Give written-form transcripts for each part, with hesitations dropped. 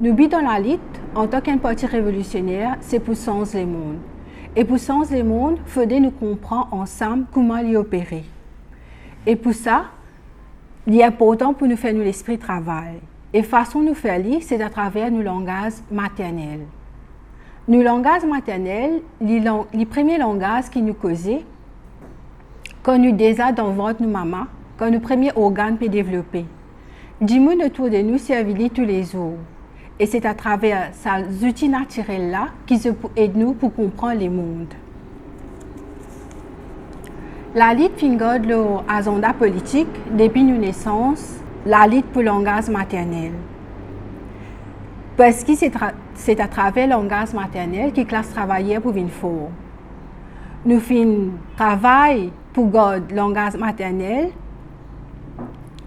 Nous but dans la lutte, en tant qu'un parti révolutionnaire, c'est pour changer le monde. Et pour changer le monde, il faudrait nous comprendre ensemble comment l'y opérer. Et pour ça, il est important pour nous faire nous l'esprit de travail. Et la façon de nous faire lire, c'est à travers nos langages maternels. Nos langages maternels, les premiers langages qui nous causent, quand nous déjà dans le ventre de nos mamans, quand nos premiers organes peuvent développer. Dis-moi autour de nous servent tous les jours. Et c'est à travers ces outils naturels-là qu'ils aident nous pour comprendre le monde. La lutte finit l'agenda politique depuis nos naissances, la lutte pour le langage maternel. Parce que c'est à travers le langage maternel que la classe travaillère pour venir fort. Nous faisons travail pour garder le langage maternel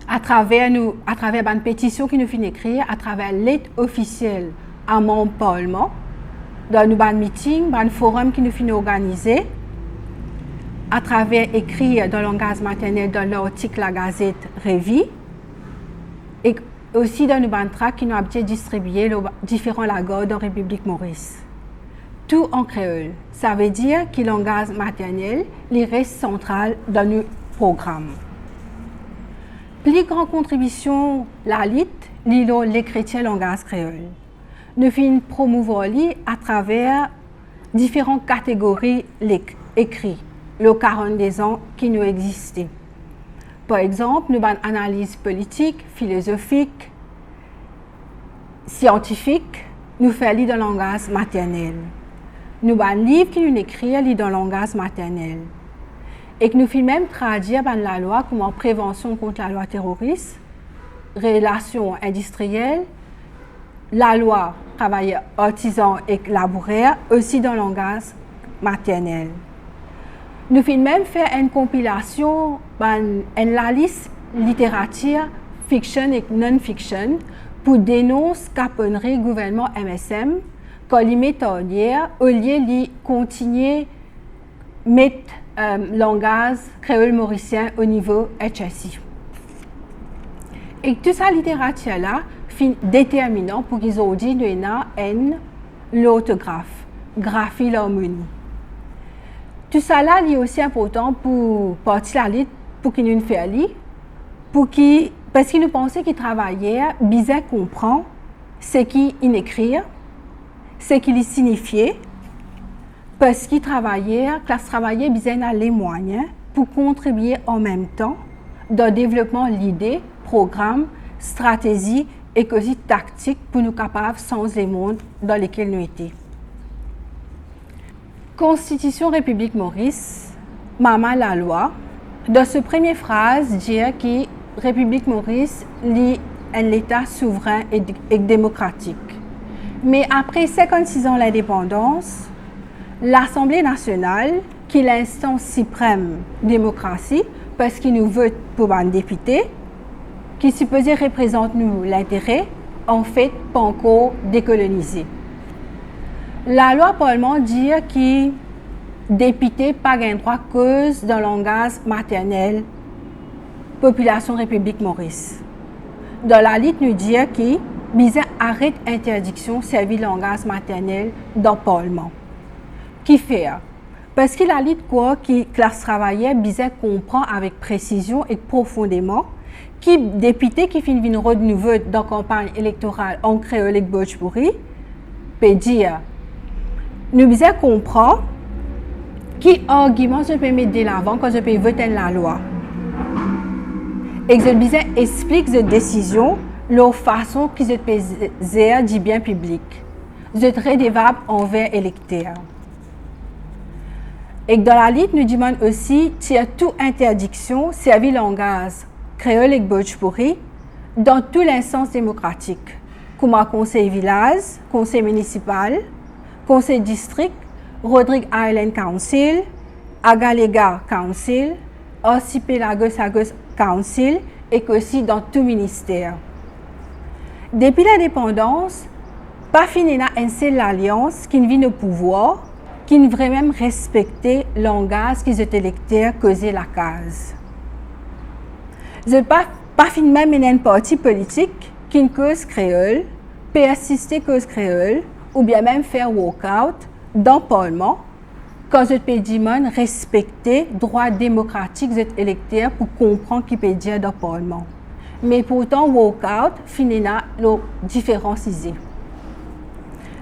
à travers une pétition que nous finissons écrire, à travers l'aide officielle à mon parlement, dans nos meetings, dans nos forums que nous finissons organiser, à travers écrire dans le langage maternel dans l'article La Gazette Révi, et aussi dans nos tracts qui nous ont distribué les différents lagos dans la République Maurice. Tout en créole. Ça veut dire que le langage maternel reste central dans nos programmes. Plus grande contribution la lutte, les chrétiens langage créole. Nous finissons promouvoir à travers différentes catégories écrites, les 42 ans qui nous existent. Par exemple, nous avons une analyse politique, philosophique, scientifique, nous faisons lire dans le langage maternel. Nous avons un livre qui nous écrit dans le langage maternel. Et que nous faisons même traduire dans la loi comme en prévention contre la loi terroriste, relations industrielles, la loi travailleurs artisans et laboureurs, aussi dans le langage maternel. Nous faisons même faire une compilation, une liste littérature, fiction et non-fiction, pour dénoncer caponnerie gouvernement MSM, quand les méthodières, au lieu de continuer à mettre langage créole mauricien au niveau HSI. Et toute cette littérature-là est déterminante pour qu'ils aient dit l'orthographe, graphie, l'harmonie. Tout ça là est aussi important pour partir la lutte, pour qu'ils nous fassent lire, parce qu'ils nous pensaient qu'ils travaillaient, bien comprendre ce qu'ils écrivent, ce qu'ils signifiaient, parce qu'ils travaillaient, classe travaillait bien à les moyens pour contribuer en même temps dans le développement de l'idée, programme, stratégie et aussi tactique pour nous capables de changer le monde dans lequel nous étions. Constitution République Maurice, Maman la loi, dans cette première phrase, dit que République Maurice est un État souverain et démocratique. Mais après 56 ans d'indépendance, l'Assemblée nationale, qui est l'instance suprême démocratie, parce qu'il nous vote pour un député, qui supposé représente nous l'intérêt, en fait, pas encore décolonisé. La loi parlement dit que député pas un droit cause dans le langage maternel population République Maurice. Dans la lutte, nous dit que bizarre arrête interdiction servir le langage maternel dans le parlement. Qui fait? Parce que la lutte quoi qui classe travaillère bizarre comprend avec précision et profondément qui député qui finit une renouveau dans la campagne électorale en créole et Bojpuri peut dire nous bizarre comprend qui argument je peux mettre de l'avant quand je peux voter la loi. Et que je bizarre explique cette décision leur façon qu'ils se peser du bien public. Je redevable envers électeurs. Et dans la lutte, nous demandons aussi qu'il y a toute interdiction servir le langage créole et Bojpuri dans toute l'instance démocratique, comme un conseil village, conseil municipal, conseil district, Rodrigue Island Council, Agalega Council, Archipelagos Council et aussi dans tout ministère. Depuis l'indépendance, pas fini une seule alliance qui vit au pouvoir, qui ne veut même respecter le langage qu'ils étaient électeurs causer la case. Je pas fini même une parti politique qui cause créole persister cause créole ou bien même faire walk-out dans le Parlement quand vous peut dire respecter droits démocratiques des électeurs pour comprendre qui peut dire dans le Parlement. Mais pourtant, walk-out finit là le différencier.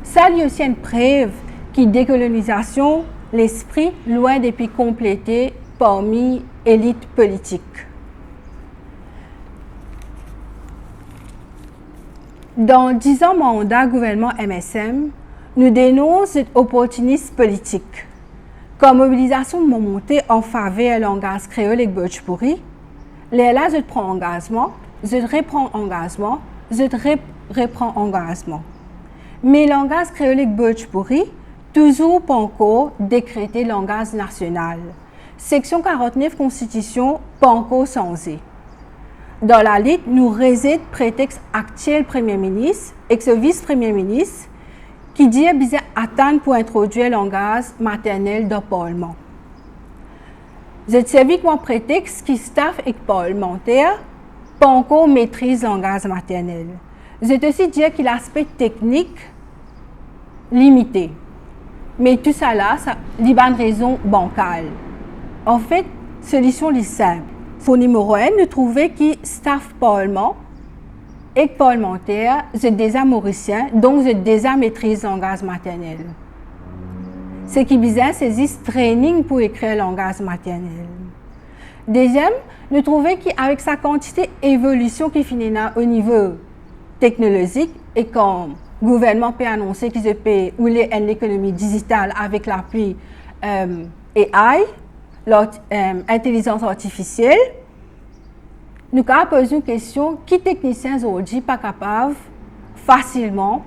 Ça y a aussi une preuve que décolonisation, l'esprit loin depuis complété parmi élite politique. Dans 10 ans mandat gouvernement MSM, nous dénonçons l'opportunisme politique. Comme mobilisation montée en faveur du langage créole et Bhojpuri, les là, je prends engagement, je reprends engagement, je reprends engagement. Mais le langage créole et Bhojpuri, toujours pas encore décrété langage national. Section 49 Constitution, pas encore censée. Dans la liste, nous réside prétexte actuel Premier ministre et ce vice-premier ministre qui dit qu'il attendre pour introduire le langage maternel dans le Parlement. Je servi comme prétexte que staff et parlementaire pas encore maîtrise le langage maternel. Je aussi dire que l'aspect technique limité. Mais tout ça là, ça a une raison bancale. En fait, solution est simple. Pour numéro 1, nous trouvons que staff parlement et parlementaire, c'est déjà mauricien, donc c'est déjà maîtrise le langage maternel. Ce qui est bizarre, c'est juste training pour écrire le langage maternel. Deuxième, nous trouvons qu'avec sa quantité d'évolution qui finit au niveau technologique et comme le gouvernement peut annoncer qu'il peut rouler une économie digitale avec l'appui AI, l'intelligence artificielle, nous avons posé une question qui technicien aujourd'hui pas capable facilement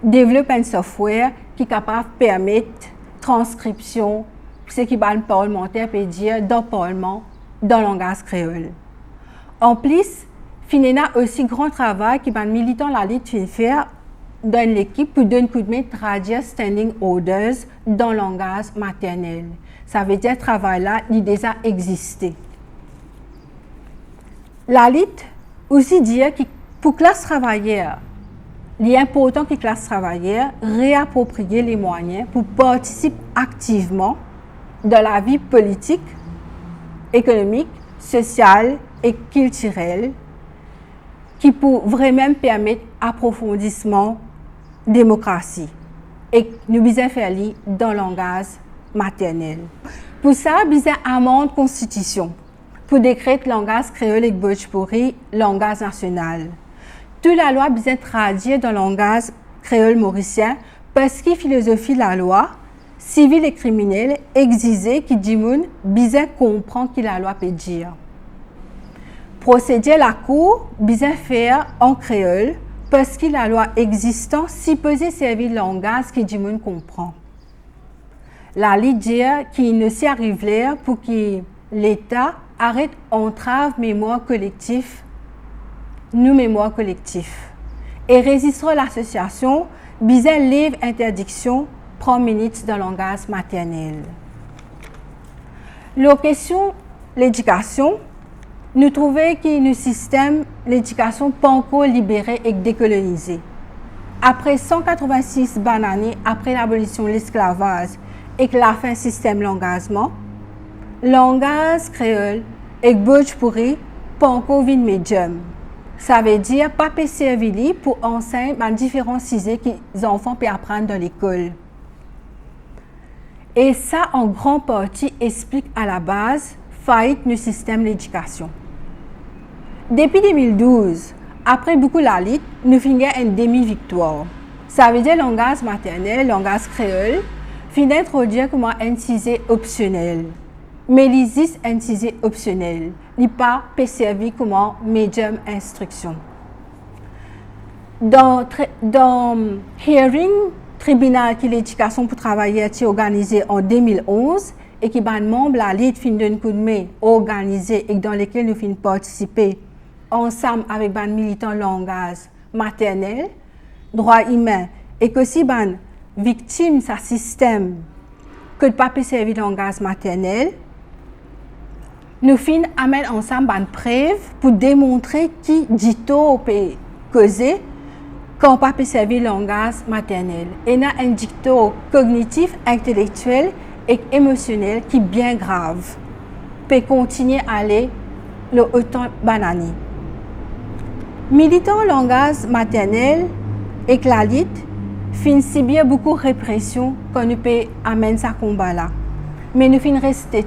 développer un software qui est capable de permettre transcription, ce qui va le parlementaire peut dire dans le parlement, dans le langage créole. En plus, Finena aussi grand travail qui va le militant la lutte faire dans l'équipe pour donner un coup de main traduire standing orders dans le langage maternel. Ça veut dire que ce travail-là, il déjà existé. La lutte aussi dit que pour classe travailleur, il est important que classe travailleur réapproprie les moyens pour participer activement dans la vie politique, économique, sociale et culturelle qui peut vraiment permettre approfondissement démocratie et nous besoin faire dans le langage maternel. Pour ça, besoin amende constitution pour décréter le langage créole et Bhojpuri langage national. Toute la loi besoin traduire dans le langage créole mauricien parce que philosophie la loi civile et criminelle exigeait que du monde besoin comprendre que la loi peut dire. Procéder à la cour besoin faire en créole parce que la loi existante si peut servir le langage que du monde comprend. La loi dit qu'il ne s'y arrive l'air pour que l'État arrête entrave mémoire collective, nous mémoire collective. Et résistera l'association, besoin livre interdiction, prend minutes dans le langage maternel. La question l'éducation, nous trouvons que le système l'éducation pas encore libéré et décolonisé. Après 186 années après l'abolition de l'esclavage et que la fin du système l'engagement, langage créole et Bhojpuri pas encore vin médium. Ça veut dire pas servir pour enseigner dans différents sujets que les enfants peuvent apprendre dans l'école. Et ça, en grande partie, explique à la base faillite du système d'éducation. Depuis 2012, après beaucoup la lutte, nous finissons une demi-victoire. Ça veut dire langage maternel, langage créole, finit introduire comme un sujet optionnel. Mais il existe un sujet optionnel. Il n'est pas servi comme un médium instruction. Dans hearing, tribunal qui l'éducation pour travailler est organisé en 2011 et qui est membre de la lutte fin d'un coup de main organisé et dans lequel nous finissons participer ensemble avec les militants langage maternel, droit humain et que si les victimes de ce système que ne pas servir de langage maternel, nous finissons amener ensemble une preuve pour démontrer qui dit peut causer quand pas peut servir le langage maternel. Et il y a un dicton cognitif, intellectuel et émotionnel qui est bien grave. Peut continuer à aller le autant banani. Militant langage maternel et clalit fin subir beaucoup de répression quand nous peut amener ce combat là. Mais nous fin rester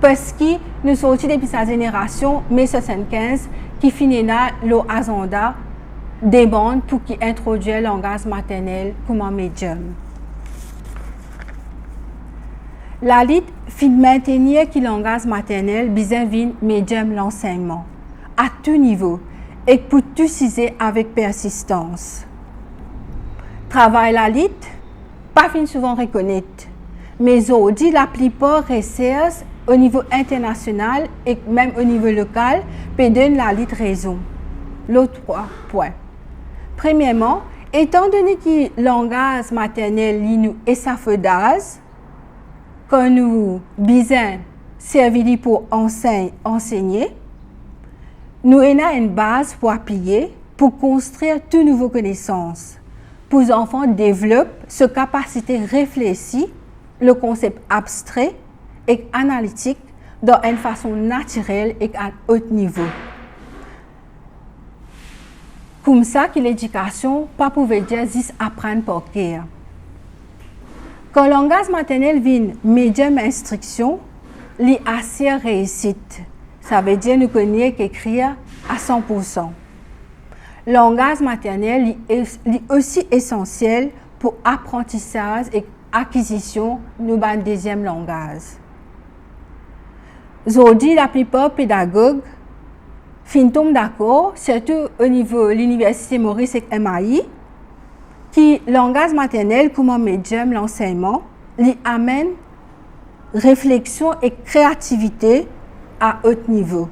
parce que nous sortis depuis sa génération 1975 qui finit là l'agenda des bandes pour qui introduire le langage maternel comme un médium. La lutte fit maintenir que le langage maternel vis-à-vis médium l'enseignement à tout niveau et pour tout ciser avec persistance. Travail la lutte, pas fin souvent reconnaître, mais aujourd'hui la plupart recherches au niveau international et même au niveau local peut donner la lutte raison. L'autre point. Premièrement, étant donné que le langage maternel nous échafaudage, quand nous besoin servir pour enseigner, nous avons une base pour appuyer, pour construire toutes nouvelles connaissances. Pour les enfants développent cette capacité réfléchie, le concept abstrait et analytique dans une façon naturelle et à haut niveau. Comme ça que l'éducation pas pouvait dire juste apprendre par cœur. Quand le langage maternel vient médium instruction, il assez réussite. Ça veut dire nous connaissons qu'écrire à 100%. Le langage maternel est aussi essentiel pour apprentissage et acquisition de notre deuxième langage. Aujourd'hui, la plupart des pédagogues sont d'accord, surtout au niveau de l'Université Maurice et MAI, que le langage maternel comme un médium, l'enseignement, lui amène réflexion et créativité à haut niveau.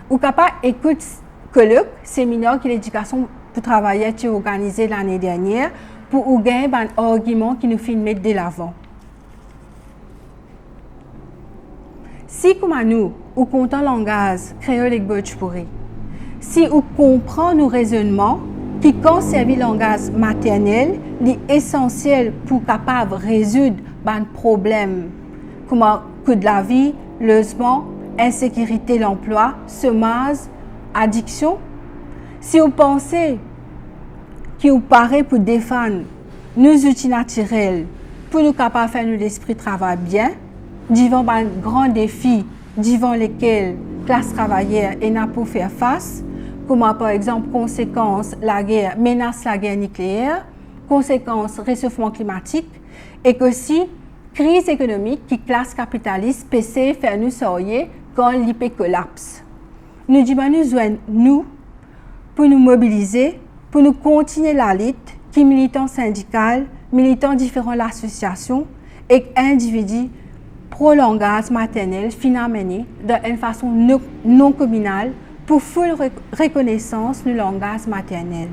Ou capable d'écouter colloque, séminaire que l'éducation pour travailler qui organisé l'année dernière pour gagner un argument qui nous fait mettre de l'avant. Si comme nous, ou comptons le langage créole et bojpuri, si on comprend nos raisonnements qui conservent le langage maternel, est essentiel pour capable résoudre un problème comme le coût de la vie, logement, insécurité de l'emploi, chômage, addiction. Si vous pensez qu'il vous paraît pour défendre nos outils naturels, pour nous capables de faire notre esprit travailler bien, devant un grand défi devant lesquels la classe travaillère n'a pas faire face, comme par exemple conséquences la guerre, menace la guerre nucléaire, conséquences réchauffement climatique, et aussi crise économique qui classe capitaliste peut faire nous sortir quand l'IP collapse. Nous devons nous pour nous mobiliser, pour nous continuer la lutte qui militants syndicaux, militants différentes associations et individus pro langage maternel finalement dans une façon non communale pour full reconnaissance du langage maternel.